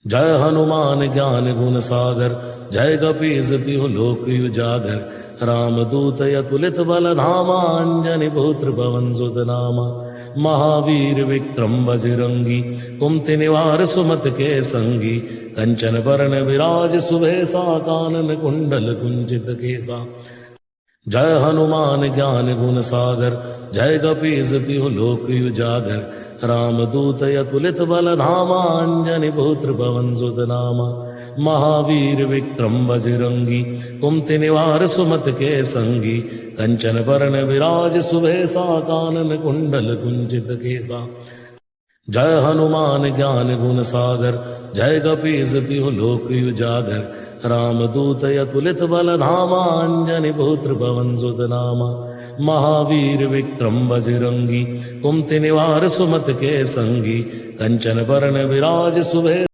जय हनुमान ज्ञान गुण सागर, जय कपीस तिहु लोक उजागर। रामदूत अतुलित बल धामा, अंजनी पुत्र पवन सुत नामा। महावीर विक्रम बजरंगी, कुमति निवार सुमति के संगी। कंचन बरन विराज सुभेसा, कानन कुंडल कुंचित केसा। जय हनुमान ज्ञान गुण सागर, जय कपीस तिहु लोक उजागर। रामदूत अतुलित बल धामा, अंजनी पुत्र पवन सुत नामा। महावीर विक्रम बजरंगी, कुमति निवार सुमति के संगी। कंचन बरन विराज सुभेसा, कानन कुंडल कुंचित केसा। जय हनुमान ज्ञान गुण सागर, जय कपीस तिहु लोक उजागर। रामदूत अतुलित बल धामा, अंजनी पुत्र पवन सुत नामा। महावीर विक्रम बजरंगी, कुमति निवार सुमति के संगी। कंचन बरन विराज सुभे